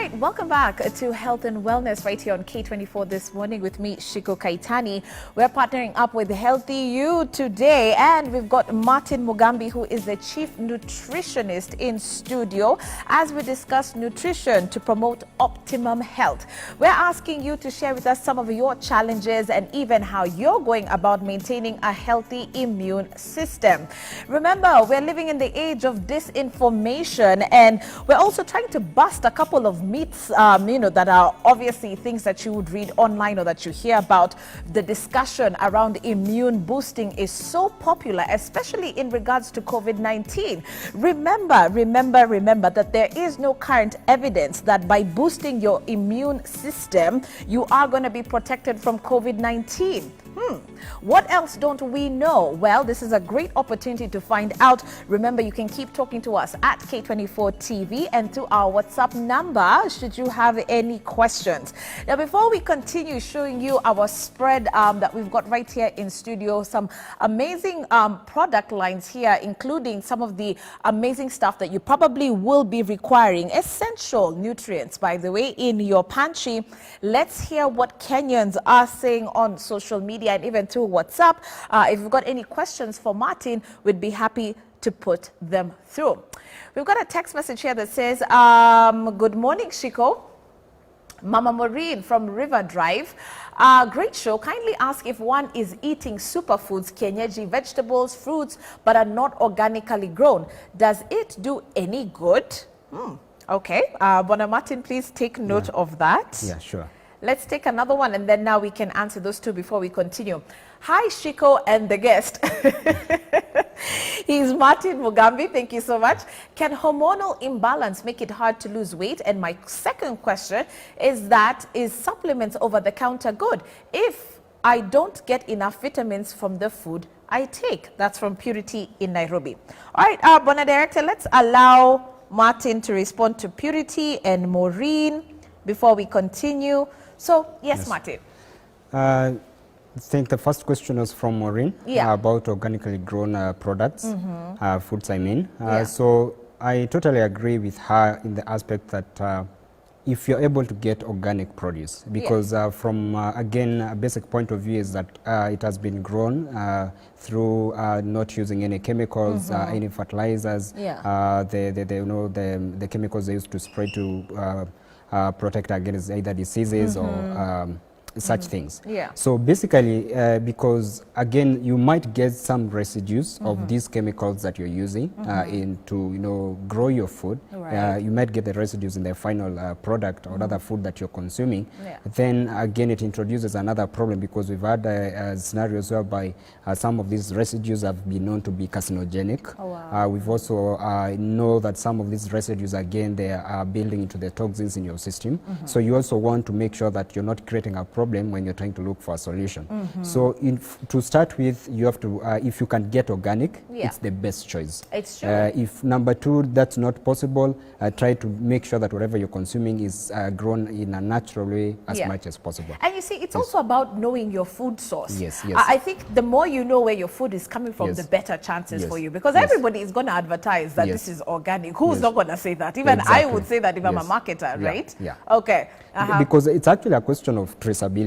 right, welcome back to Health and Wellness right here on K24 this morning with me, Shiko Kaitani. We're partnering up with Healthy You today, and we've got Martin Mugambi, who is the chief nutritionist in studio, as we discuss nutrition to promote optimum health. We're asking you to share with us some of your challenges and even how you're going about maintaining a healthy immune system. Remember, we're living in the age of disinformation, and we're also trying to bust a couple of myths, that are obviously things that you would read online or that you hear about. The discussion around immune boosting is so popular, especially in regards to COVID-19. Remember that there is no current evidence that by boosting your immune system, you are going to be protected from COVID-19. What else don't we know? Well, this is a great opportunity to find out. Remember, you can keep talking to us at K24 TV and through our WhatsApp number should you have any questions. Now, before we continue showing you our spread that we've got right here in studio, some amazing product lines here, including some of the amazing stuff that you probably will be requiring, essential nutrients, by the way, in your pantry. Let's hear what Kenyans are saying on social media and even through WhatsApp. If you've got any questions for Martin, we'd be happy to put them through. We've got a text message here that says, good morning, Shiko. Mama Maureen from River Drive. Great show. Kindly ask if one is eating superfoods, kienyeji vegetables, fruits, but are not organically grown. Does it do any good? Okay. Bona Martin, please take note of that. Yeah, sure. Let's take another one, and then now we can answer those two before we continue. Hi, Shiko and the guest. He's Martin Mugambi. Thank you so much. Can hormonal imbalance make it hard to lose weight? And my second question is supplements over the counter good if I don't get enough vitamins from the food I take? That's from Purity in Nairobi. All right, Bona Director, let's allow Martin to respond to Purity and Maureen before we continue. So, yes. Martin. I think the first question was from Maureen about organically grown products, foods I mean. So I totally agree with her in the aspect that if you're able to get organic produce, because from, again, a basic point of view is that it has been grown through not using any chemicals, any fertilizers, the chemicals they used to spray to protect against either diseases or such things. So basically, because again, you might get some residues of these chemicals that you're using to grow your food. You might get the residues in the final product or other food that you're consuming. Then again, it introduces another problem, because we've had scenarios whereby some of these residues have been known to be carcinogenic. We've also know that some of these residues, again, they are building into the toxins in your system. So you also want to make sure that you're not creating a problem when you're trying to look for a solution. So to start with, you have to, if you can get organic, it's the best choice. It's true. If number two, that's not possible, try to make sure that whatever you're consuming is grown in a natural way as much as possible. And you see, it's also about knowing your food source. Yes. I think the more you know where your food is coming from, the better chances for you. Because everybody is going to advertise that this is organic. Who's not going to say that? Even I would say that if I'm a marketer, right? Okay. Because it's actually a question of traceability.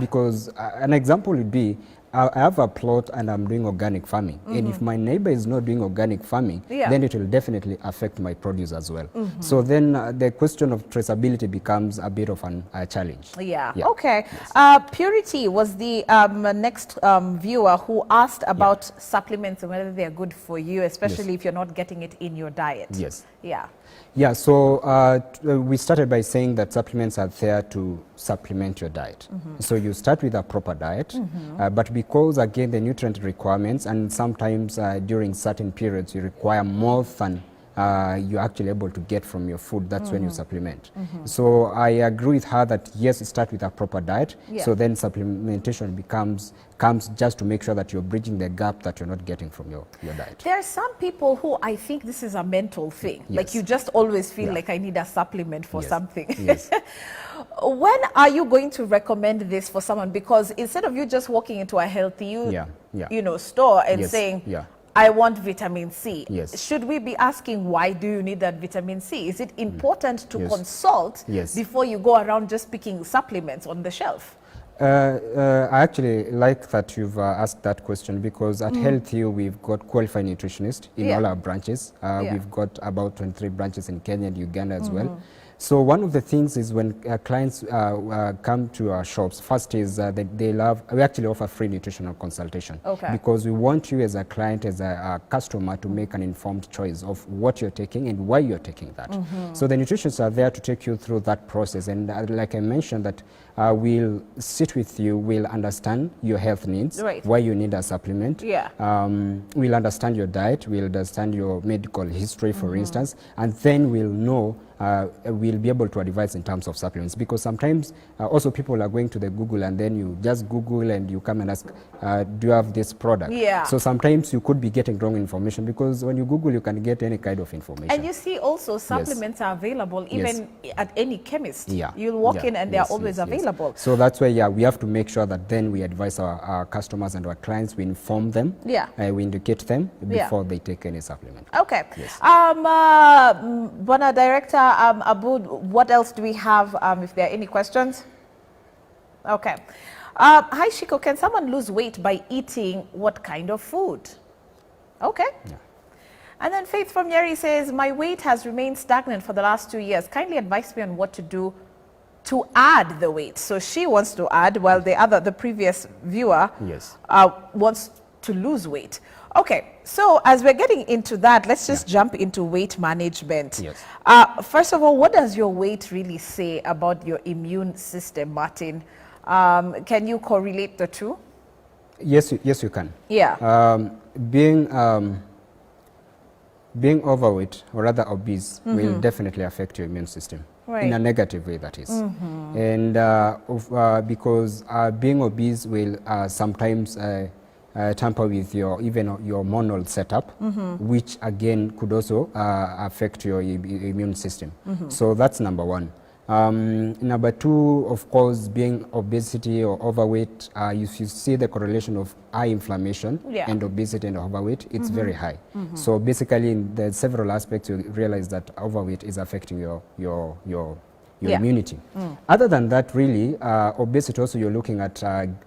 Because an example would be, I have a plot and I'm doing organic farming. And if my neighbor is not doing organic farming, then it will definitely affect my produce as well. So then the question of traceability becomes a bit of a challenge. Okay. Purity was the next viewer who asked about supplements and whether they are good for you, especially if you're not getting it in your diet. So we started by saying that supplements are there to supplement your diet. So you start with a proper diet, but because again the nutrient requirements, and sometimes during certain periods you require more than you're actually able to get from your food, that's when you supplement. So I agree with her that yes, start with a proper diet, so then supplementation comes just to make sure that you're bridging the gap that you're not getting from your diet. There are some people who I think this is a mental thing. Like you just always feel like I need a supplement for something. When are you going to recommend this for someone? Because instead of you just walking into a healthy store and saying, I want vitamin C. Yes. Should we be asking, why do you need that vitamin C? Is it important to consult before you go around just picking supplements on the shelf? I actually like that you've asked that question, because at HealthU we've got qualified nutritionists in all our branches. We've got about 23 branches in Kenya and Uganda as well. So one of the things is when clients come to our shops, first is we actually offer free nutritional consultation. Because we want you as a client, as a customer, to make an informed choice of what you're taking and why you're taking that. So the nutritionists are there to take you through that process. And like I mentioned, that we'll sit with you, we'll understand your health needs, why you need a supplement. We'll understand your diet, we'll understand your medical history, for instance, and then we'll know we'll be able to advise in terms of supplements, because sometimes also people are going to the Google and then you just Google and you come and ask, do you have this product? So sometimes you could be getting wrong information, because when you Google you can get any kind of information. And you see also supplements are available even at any chemist. You'll walk in and they're always available. So that's why we have to make sure that then we advise our customers and our clients, we inform them, we indicate them before they take any supplement. Okay. Bwana Director, Abud, what else do we have if there are any questions? Okay. Hi, Shiko, can someone lose weight by eating what kind of food? Okay. And then Faith from Nyeri says, my weight has remained stagnant for the last 2 years. Kindly advise me on what to do to add the weight. So she wants to add, while the previous viewer wants to lose weight. Okay, so as we're getting into that, let's just jump into weight management. First of all, what does your weight really say about your immune system, Martin? Can you correlate the two? Yes, you can. Being overweight, or rather obese, will definitely affect your immune system. In a negative way, that is. And because being obese will sometimes tamper with your hormonal setup, which again could also affect your immune system. So that's number one. Number two, of course, being obesity or overweight, if you see the correlation of high inflammation and obesity and overweight, it's very high. So basically, in the several aspects, you realize that overweight is affecting your immunity. Other than that, really, obesity also, you're looking at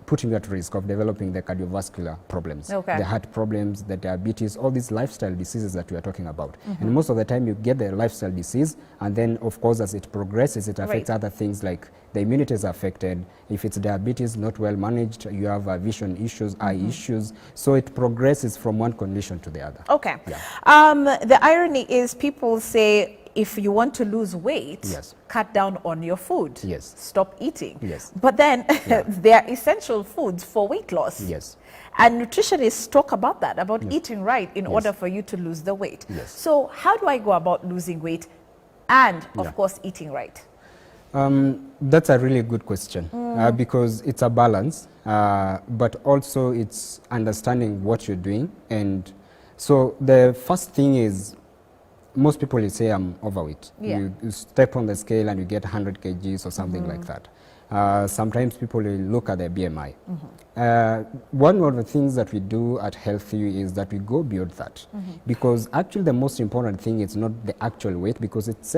putting you at risk of developing the cardiovascular problems, the heart problems, the diabetes, all these lifestyle diseases that we are talking about. And most of the time you get the lifestyle disease, and then of course as it progresses, it affects other things, like the immunity is affected. If it's diabetes not well managed, you have vision issues, eye issues. So it progresses from one condition to the other. Okay. The irony is people say, if you want to lose weight, cut down on your food. Stop eating. But then they are essential foods for weight loss. And nutritionists talk about that, about eating right in order for you to lose the weight. So how do I go about losing weight and, of course, eating right? That's a really good question, because it's a balance, but also it's understanding what you're doing. And so the first thing is, most people will say I'm overweight. You step on the scale and you get 100 kgs or something like that. Sometimes people will look at their BMI. One of the things that we do at HealthU is that we go beyond that, because actually the most important thing is not the actual weight, because it's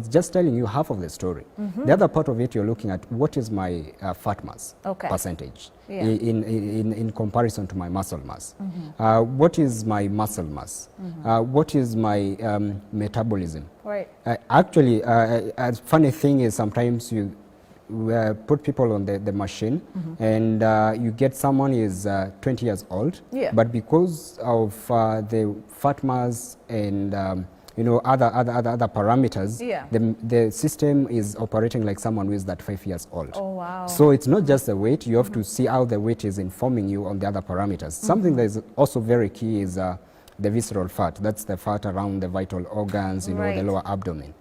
just telling you half of the story. The other part of it, you're looking at what is my fat mass percentage in comparison to my muscle mass. What is my muscle mass? What is my metabolism? Actually, a funny thing is sometimes you put people on the machine, and you get someone is 20 years old, but because of the fat mass and other parameters, the system is operating like someone who is 5 years old. So it's not just the weight, you have to see how the weight is informing you on the other parameters. Something that is also very key is the visceral fat. That's the fat around the vital organs, the lower abdomen.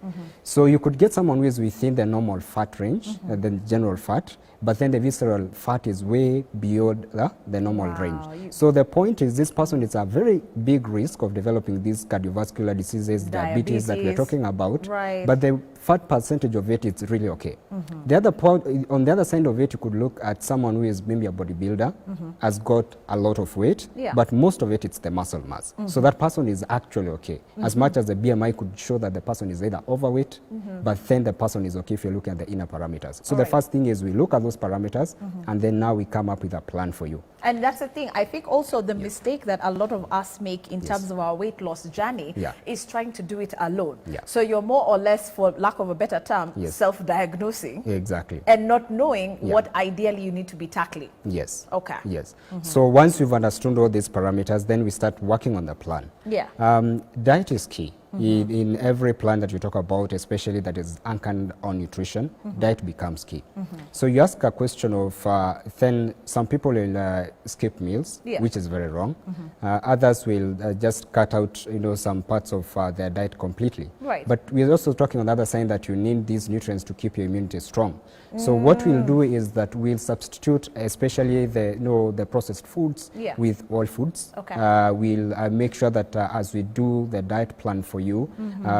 So you could get someone who is within the normal fat range, the general fat, but then the visceral fat is way beyond the normal range. So the point is this person is a very big risk of developing these cardiovascular diseases, diabetes that we're talking about, but the fat percentage of it is really okay. The other point, on the other side of it, you could look at someone who is maybe a bodybuilder, has got a lot of weight, but most of it's the muscle mass. So that person is actually okay. As much as the BMI could show that the person is either overweight, but then the person is okay if you're looking at the inner parameters. So the first thing is we look at those parameters, and then now we come up with a plan for you. And that's the thing. I think also the mistake that a lot of us make in terms of our weight loss journey is trying to do it alone. So you're more or less, for lack of a better term, self-diagnosing. Exactly. And not knowing what ideally you need to be tackling. Yes. Okay. Yes. So once you've understood all these parameters, then we start working on the plan. Diet is key. In every plan that you talk about, especially that is anchored on nutrition, diet becomes key. So you ask a question of, then some people will skip meals, which is very wrong. Others will just cut out, some parts of their diet completely. But we're also talking on the other side that you need these nutrients to keep your immunity strong. So what we'll do is that we'll substitute, especially the processed foods with whole foods. We'll make sure that as we do the diet plan for you,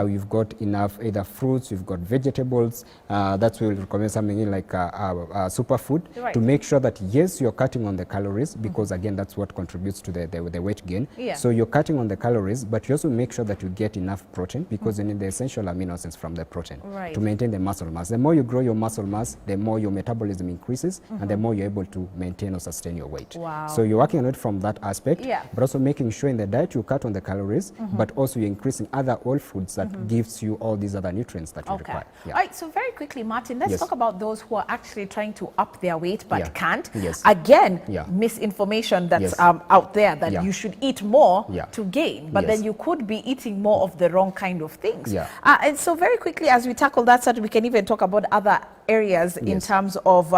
you've got enough either fruits, you've got vegetables. That's where we'll recommend something in like a superfood to make sure that yes, you're cutting on the calories, because again, that's what contributes to the weight gain. So you're cutting on the calories, but you also make sure that you get enough protein, because you need the essential amino acids from the protein to maintain the muscle mass. The more you grow your muscle mass, the more your metabolism increases, and the more you're able to maintain or sustain your weight. So you're working on it from that aspect, but also making sure in the diet you cut on the calories, but also you're increasing other whole foods that gives you all these other nutrients that you require. All right, so very quickly, Martin, let's talk about those who are actually trying to up their weight but can't. Again, misinformation that's out there that you should eat more to gain, but then you could be eating more of the wrong kind of things. And so very quickly, as we tackle that side, we can even talk about other areas in terms of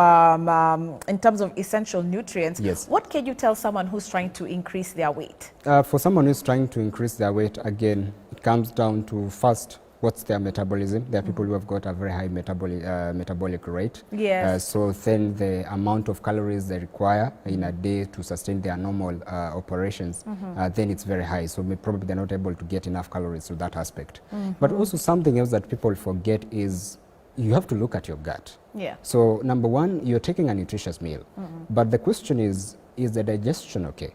essential nutrients. What can you tell someone who's trying to increase their weight? For someone who's trying to increase their weight, again, it comes down to first, what's their metabolism? There are people who have got a very high metabolic rate. So then the amount of calories they require in a day to sustain their normal operations, then it's very high. So probably they're not able to get enough calories to that aspect. But also something else that people forget is you have to look at your gut. So number one, you're taking a nutritious meal, but the question is the digestion okay?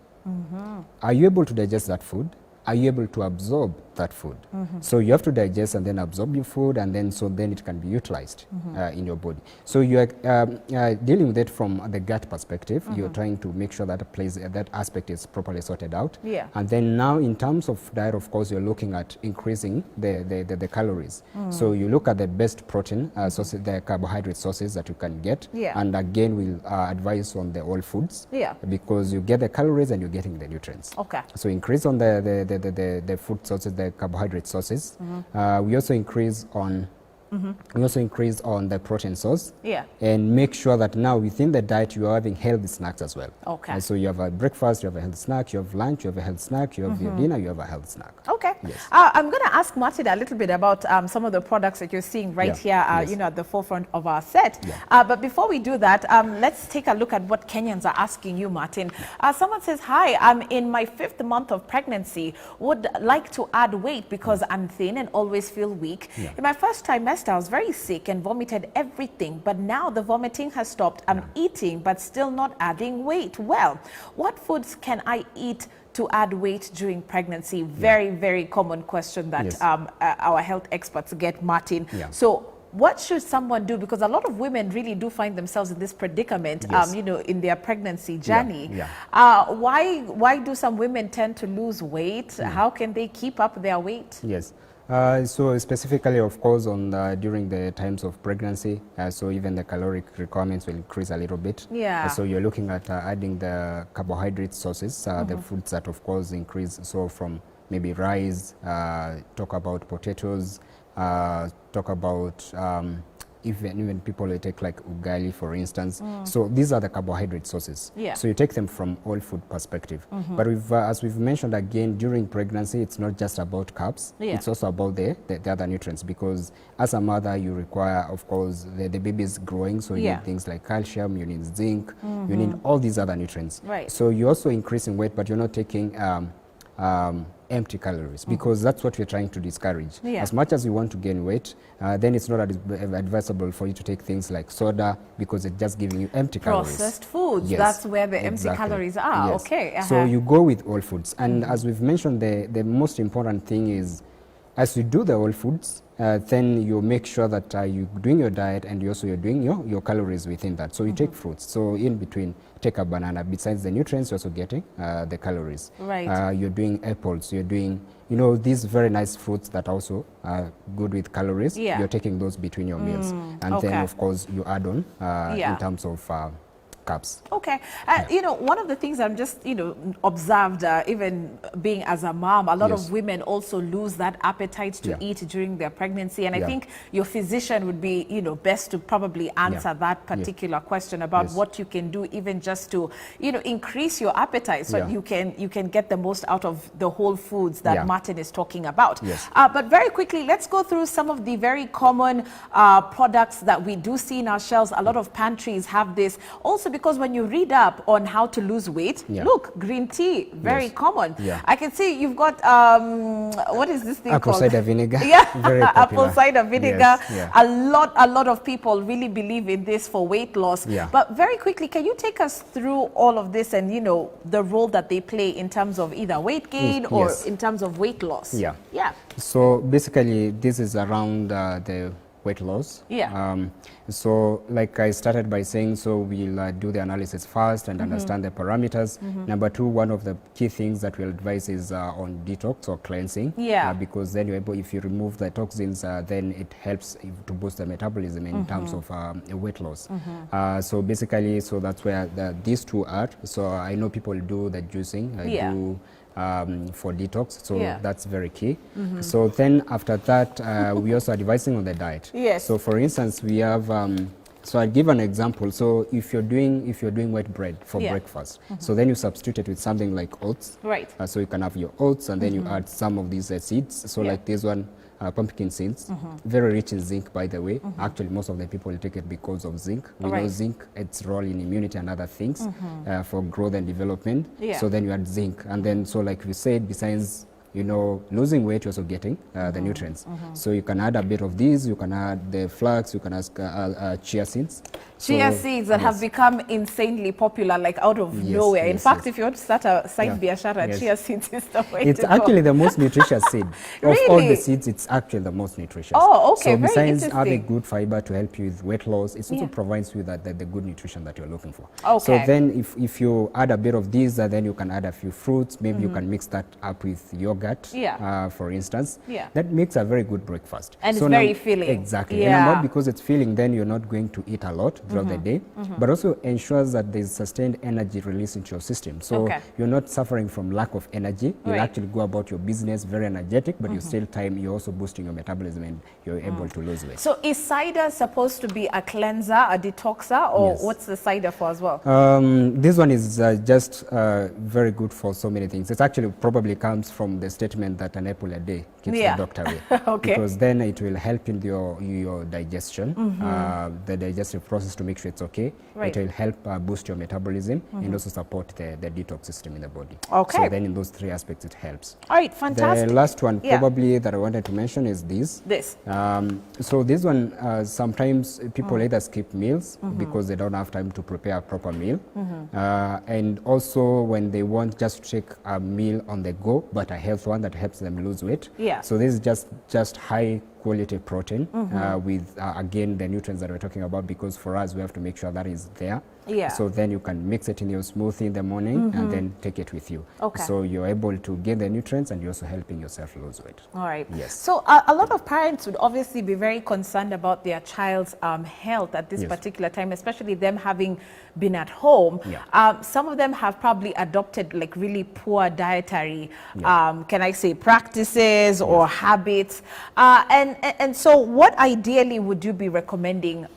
Are you able to digest that food? Are you able to absorb that food? So you have to digest and then absorb your food, and then then it can be utilized in your body. So you are dealing with it from the gut perspective. You're trying to make sure that that aspect is properly sorted out. And then now in terms of diet, of course, you're looking at increasing the calories. So you look at the best protein sources, the carbohydrate sources that you can get. And again, we'll advise on the whole foods, because you get the calories and you're getting the nutrients. So increase on the food sources, the carbohydrate sources. We also increase on the protein source, and make sure that now within the diet you are having healthy snacks as well. So you have a breakfast, you have a healthy snack, you have lunch, you have a healthy snack, you have your dinner, you have a healthy snack. I'm going to ask Martin a little bit about some of the products that you're seeing here, at the forefront of our set. But before we do that, let's take a look at what Kenyans are asking you, Martin. Someone says, hi, I'm in my 5th month of pregnancy, would like to add weight because I'm thin and always feel weak. In my first trimester, I was very sick and vomited everything, but now the vomiting has stopped. I'm eating, but still not adding weight. Well, what foods can I eat to add weight during pregnancy? Very, very common question that our health experts get, Martin. So what should someone do? Because a lot of women really do find themselves in this predicament, in their pregnancy journey. Why do some women tend to lose weight? How can they keep up their weight? So specifically, of course, on during the times of pregnancy, so even the caloric requirements will increase a little bit. So you're looking at adding the carbohydrate sources, the foods that, of course, increase. So from maybe rice, talk about potatoes, talk about even people who take like ugali, for instance. So these are the carbohydrate sources. So you take them from all food perspective. But as we've mentioned again, during pregnancy, it's not just about carbs. It's also about the other nutrients, because as a mother, you require, of course, the baby is growing, so you need things like calcium, you need zinc, you need all these other nutrients. So you're also increasing weight, but you're not taking empty calories, because that's what we're trying to discourage. As much as you want to gain weight, then it's not advisable for you to take things like soda, because it's just giving you empty calories. Processed foods, that's where the empty calories are. Okay. So you go with all foods. And as we've mentioned, the most important thing is, as you do the whole foods, then you make sure that you're doing your diet, and you're doing your calories within that. So you take fruits. So in between, take a banana. Besides the nutrients, you're also getting the calories. You're doing apples. You're doing, these very nice fruits that also are good with calories. You're taking those between your meals. And then, of course, you add on in terms of carbs. Okay. One of the things I'm just, observed, even being as a mom, a lot of women also lose that appetite to eat during their pregnancy. And I think your physician would be, best to probably answer that particular question about what you can do, even just to, increase your appetite, so you can get the most out of the whole foods that Martin is talking about. But very quickly, let's go through some of the very common products that we do see in our shelves. A lot of pantries have this. Also, because when you read up on how to lose weight, look, green tea, very common. I can see you've got, what is this thing apple called? Cider vinegar. Very apple cider vinegar. A lot of people really believe in this for weight loss. But very quickly, can you take us through all of this and, the role that they play in terms of either weight gain or in terms of weight loss? So basically, this is around the weight loss. So like I started by saying, so we'll do the analysis first and understand the parameters. Number two, one of the key things that we'll advise is on detox or cleansing. Because then you're able, if you remove the toxins, then it helps to boost the metabolism in terms of weight loss. So basically, so that's where these two are. So I know people do the juicing. I do for detox, so that's very key. So then after that, we also are advising on the diet. So for instance, we have so I'll give an example. So if you're doing white bread for breakfast, so then you substitute it with something like oats. So you can have your oats, and then you add some of these seeds. So like this one, pumpkin seeds, very rich in zinc, by the way. Actually, most of the people take it because of zinc. We know zinc, its role in immunity and other things for growth and development. So then you add zinc, and then, so like we said, besides losing weight, you're also getting the nutrients. So you can add a bit of these, you can add the flax, you can add chia seeds. Chia seeds that have become insanely popular, like out of nowhere. In fact, if you want to start a side biashara, chia seeds is the way it's to actually go. the most nutritious seed. Of all the seeds, it's actually the most nutritious. So besides having good fiber to help you with weight loss, it also provides you the good nutrition that you're looking for. So then if you add a bit of these, then you can add a few fruits. Maybe you can mix that up with yogurt, for instance. That makes a very good breakfast. And it's very filling. Exactly. And not because it's filling, then you're not going to eat a lot throughout the day, but also ensures that there's sustained energy release into your system. So you're not suffering from lack of energy. You'll actually go about your business very energetic, but you're also boosting your metabolism, and you're able to lose weight. So is cider supposed to be a cleanser, a detoxer, or what's the cider for as well? This one is just very good for so many things. It actually probably comes from the statement that an apple a day keeps the doctor away. Because then it will help in your digestion, the digestive process, to make sure it's okay. It will help boost your metabolism and also support the detox system in the body. So then in those three aspects, it helps. All right, fantastic. The last one probably that I wanted to mention is this. So this one, sometimes people either skip meals because they don't have time to prepare a proper meal. And also when they want just to take a meal on the go, but a healthy one that helps them lose weight. So this is just high quality protein with again the nutrients that we're talking about, because for us we have to make sure that is there. Yeah. So then you can mix it in your smoothie in the morning and then take it with you. Okay. So you're able to gain the nutrients and you're also helping yourself lose weight. All right. Yes. So a lot of parents would obviously be very concerned about their child's health at this Yes. particular time, especially them having been at home. Yeah. Some of them have probably adopted like really poor dietary, Yeah. can I say, practices or habits. And so what ideally would you be recommending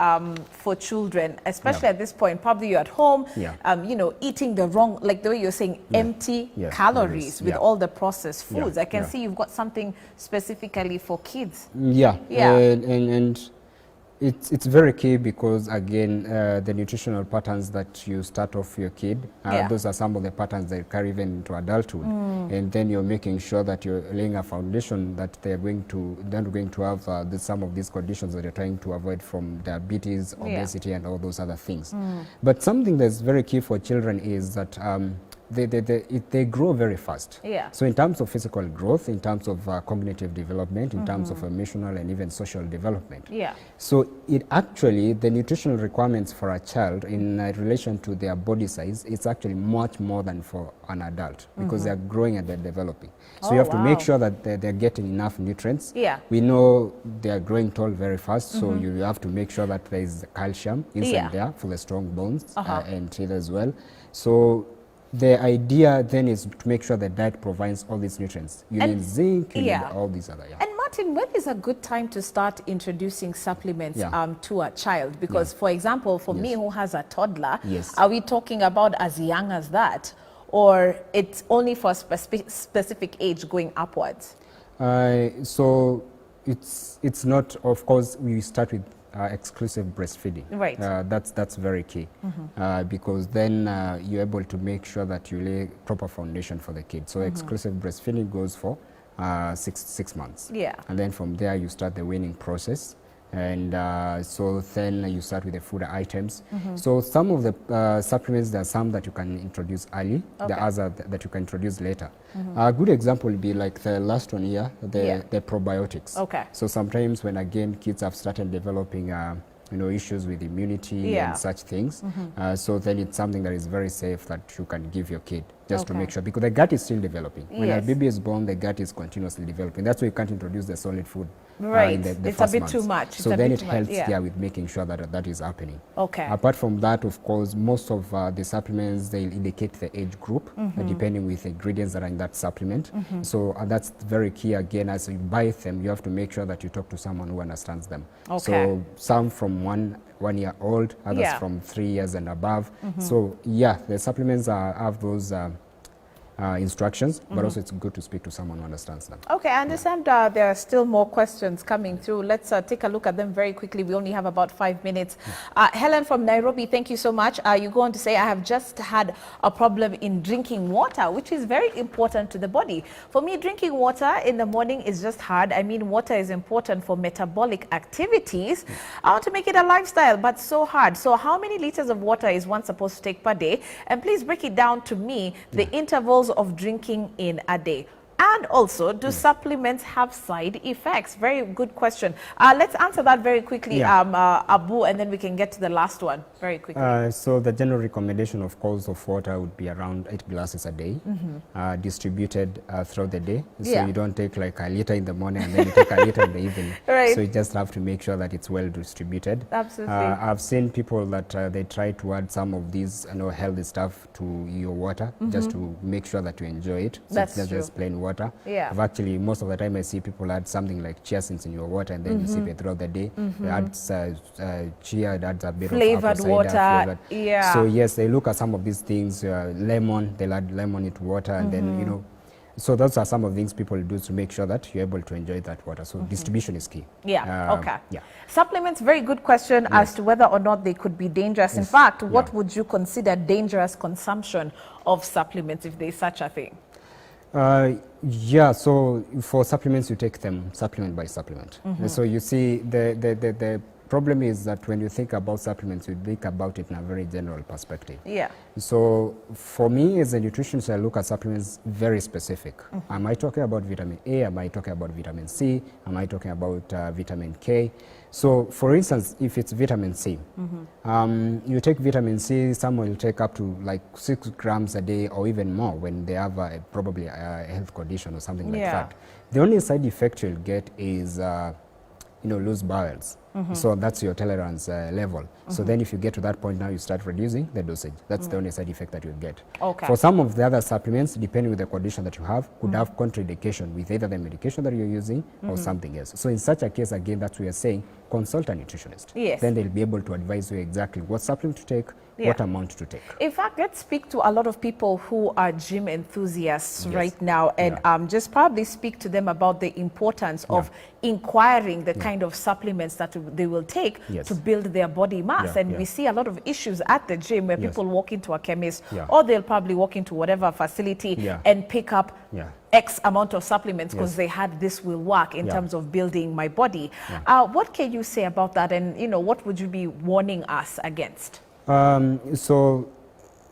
for children, especially at this point? Probably you're at home, you know, eating the wrong, like the way you're saying, empty calories with all the processed foods. I can see you've got something specifically for kids. Yeah. And it's very key because, again, the nutritional patterns that you start off your kid, those are some of the patterns that carry even into adulthood. And then you're making sure that you're laying a foundation that they're going to have some of these conditions that you're trying to avoid, from diabetes, obesity, and all those other things. But something that's very key for children is that they grow very fast. So in terms of physical growth, in terms of cognitive development, in terms of emotional and even social development. So it actually, the nutritional requirements for a child in relation to their body size, it's actually much more than for an adult, because they're growing and they're developing. So you have to make sure that they're getting enough nutrients. We know they're growing tall very fast, so you have to make sure that there is calcium inside there for the strong bones and teeth as well. So the idea then is to make sure the diet provides all these nutrients. You need zinc, you need all these other. And Martin, when is a good time to start introducing supplements to a child? Because, for example, for me who has a toddler, are we talking about as young as that? Or it's only for a specific age going upwards? So it's not, of course, we start with exclusive breastfeeding. That's very key, because then you're able to make sure that you lay proper foundation for the kid. So exclusive breastfeeding goes for 6 months. And then from there you start the weaning process. And so then you start with the food items. So some of the supplements, there are some that you can introduce early, the other that you can introduce later. A good example would be like the last one here, the probiotics. So sometimes when, again, kids have started developing issues with immunity and such things, so then it's something that is very safe that you can give your kid, just to make sure, because the gut is still developing. When a baby is born, the gut is continuously developing. That's why you can't introduce the solid food in the it's first a bit months. too much. So then it helps with making sure that that is happening. Apart from that, of course, most of the supplements, they indicate the age group, depending with the ingredients that are in that supplement. So that's very key. Again, as you buy them, you have to make sure that you talk to someone who understands them. So some from 1 year old, others from 3 years and above. So the supplements have those instructions, but also it's good to speak to someone who understands them. Okay, I understand there are still more questions coming through. Let's take a look at them very quickly. We only have about 5 minutes. Helen from Nairobi, thank you so much. You go on to say, I have just had a problem in drinking water, which is very important to the body. For me, drinking water in the morning is just hard. I mean, water is important for metabolic activities. I want to make it a lifestyle, but so hard. So how many liters of water is one supposed to take per day? And please break it down to me, the intervals of drinking in a day. And also, do supplements have side effects? Very good question. Let's answer that very quickly, Abu, and then we can get to the last one very quickly. So the general recommendation, of course, of water would be around 8 glasses a day, distributed throughout the day. So you don't take like a liter in the morning and then you take a liter in the evening. So you just have to make sure that it's well distributed. Absolutely. I've seen people that they try to add some of these healthy stuff to your water, just to make sure that you enjoy it. So That's it's not just plain water. I've actually, most of the time I see people add something like chia seeds in your water, and then you sip it throughout the day. They add chia, it adds a bit flavored of water. So yes, they look at some of these things, lemon, they'll add lemon into water, and then, so those are some of the things people do to make sure that you're able to enjoy that water. So distribution is key. Supplements, very good question as to whether or not they could be dangerous. In fact, what would you consider dangerous consumption of supplements, if there's such a thing? So for supplements, you take them supplement by supplement. So you see the problem is that when you think about supplements, you think about it in a very general perspective. Yeah. So for me as a nutritionist, I look at supplements very specific. Am I talking about vitamin A? Am I talking about vitamin C? Am I talking about vitamin K? So for instance, if it's vitamin C, you take vitamin C, some will take up to like 6 grams a day or even more when they have probably a health condition or something like that. The only side effect you'll get is loose bowels. So that's your tolerance level. So then if you get to that point, now you start reducing the dosage. That's the only side effect that you'll get. Okay. For some of the other supplements, depending on the condition that you have, could have contraindication with either the medication that you're using or something else. So in such a case, again, that's what we are saying, consult a nutritionist. Yes. Then they'll be able to advise you exactly what supplement to take, what amount to take. In fact, let's speak to a lot of people who are gym enthusiasts right now, and just probably speak to them about the importance of inquiring the kind of supplements that they will take to build their body mass. And we see a lot of issues at the gym where people walk into a chemist or they'll probably walk into whatever facility and pick up X amount of supplements because they had this will work in terms of building my body. What can you say about that, and what would you be warning us against? So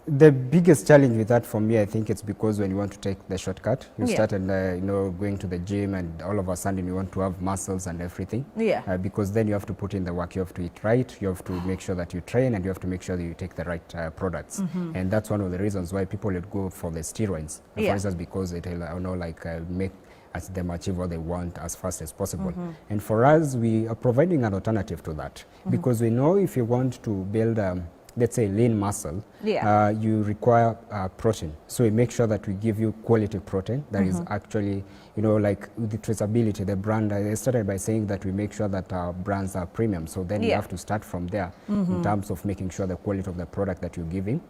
the biggest challenge with that for me, I think it's because when you want to take the shortcut, you started going to the gym and all of a sudden you want to have muscles and everything. Because then you have to put in the work, you have to eat right, you have to make sure that you train, and you have to make sure that you take the right products. And that's one of the reasons why people would go for the steroids, for instance, because it will make them achieve what they want as fast as possible. And for us, we are providing an alternative to that, because we know if you want to build let's say lean muscle, you require protein. So we make sure that we give you quality protein that is actually, like with the traceability, the brand, I started by saying that we make sure that our brands are premium. So then you have to start from there in terms of making sure the quality of the product that you're giving.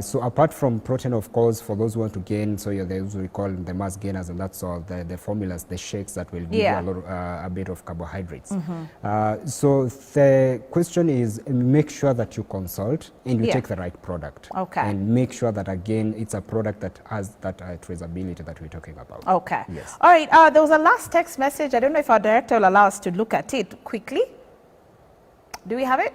So apart from protein, of course, for those who want to gain, so those we call the mass gainers, and that's all the formulas, the shakes that will give you a bit of carbohydrates. So the question is, make sure that you consult and you take the right product. And make sure that, again, it's a product that has that traceability that we're talking about. Yes. All right. There was a last text message. I don't know if our director will allow us to look at it quickly. Do we have it?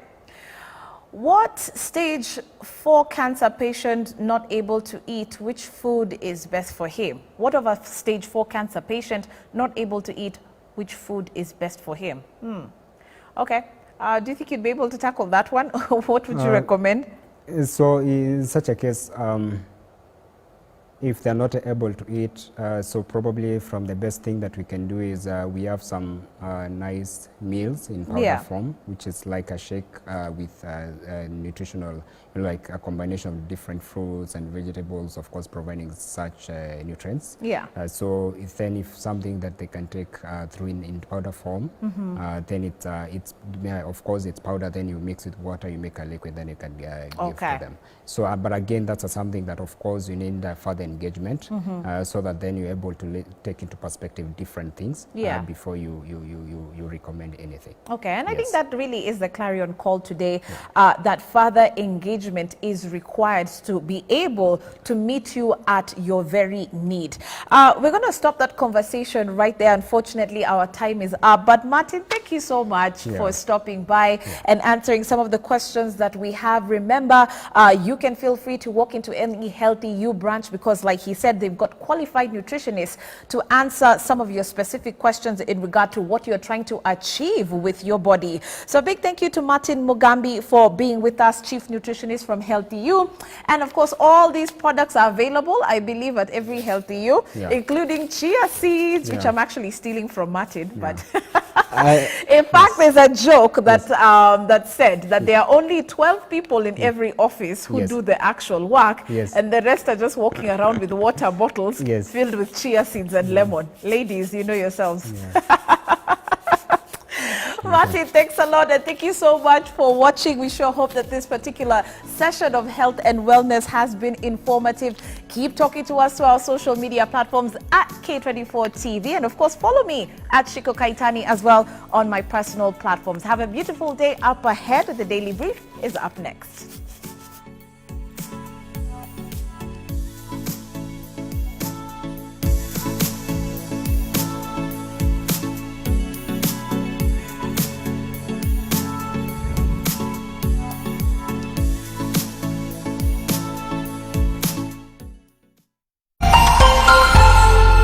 What stage 4 cancer patient not able to eat? Which food is best for him? What of a stage 4 cancer patient not able to eat? Which food is best for him? Okay. Do you think you'd be able to tackle that one? What would you recommend? So in such a case, if they're not able to eat, so probably from the best thing that we can do is we have some nice meals in powder form, which is like a shake with nutritional, like a combination of different fruits and vegetables, of course, providing such nutrients. So if something that they can take through in powder form, then it's of course it's powder. Then you mix with water, you make a liquid, then you can give to them. So, but again, that's something that of course you need further engagement, so that then you're able to take into perspective different things before you recommend anything. And I think that really is the clarion call today, that further engagement is required to be able to meet you at your very need. We're going to stop that conversation right there. Unfortunately, our time is up. But Martin, thank you so much for stopping by and answering some of the questions that we have. Remember, you can feel free to walk into any Healthy You branch, because like he said, they've got qualified nutritionists to answer some of your specific questions in regard to what you're trying to achieve with your body. So a big thank you to Martin Mugambi for being with us, Chief Nutritionist from Healthy You. And of course, all these products are available, I believe, at every Healthy You, including chia seeds, which I'm actually stealing from Martin. But in fact, there's a joke that that said that there are only 12 people in every office who do the actual work, and the rest are just walking around with water bottles filled with chia seeds and lemon. Ladies, you know yourselves. Martin, thanks a lot, and thank you so much for watching. We sure hope that this particular session of health and wellness has been informative. Keep talking to us through our social media platforms at K24 TV, and of course follow me at Shiko Kaitani as well on my personal platforms. Have a beautiful day up ahead. The Daily Brief is up next.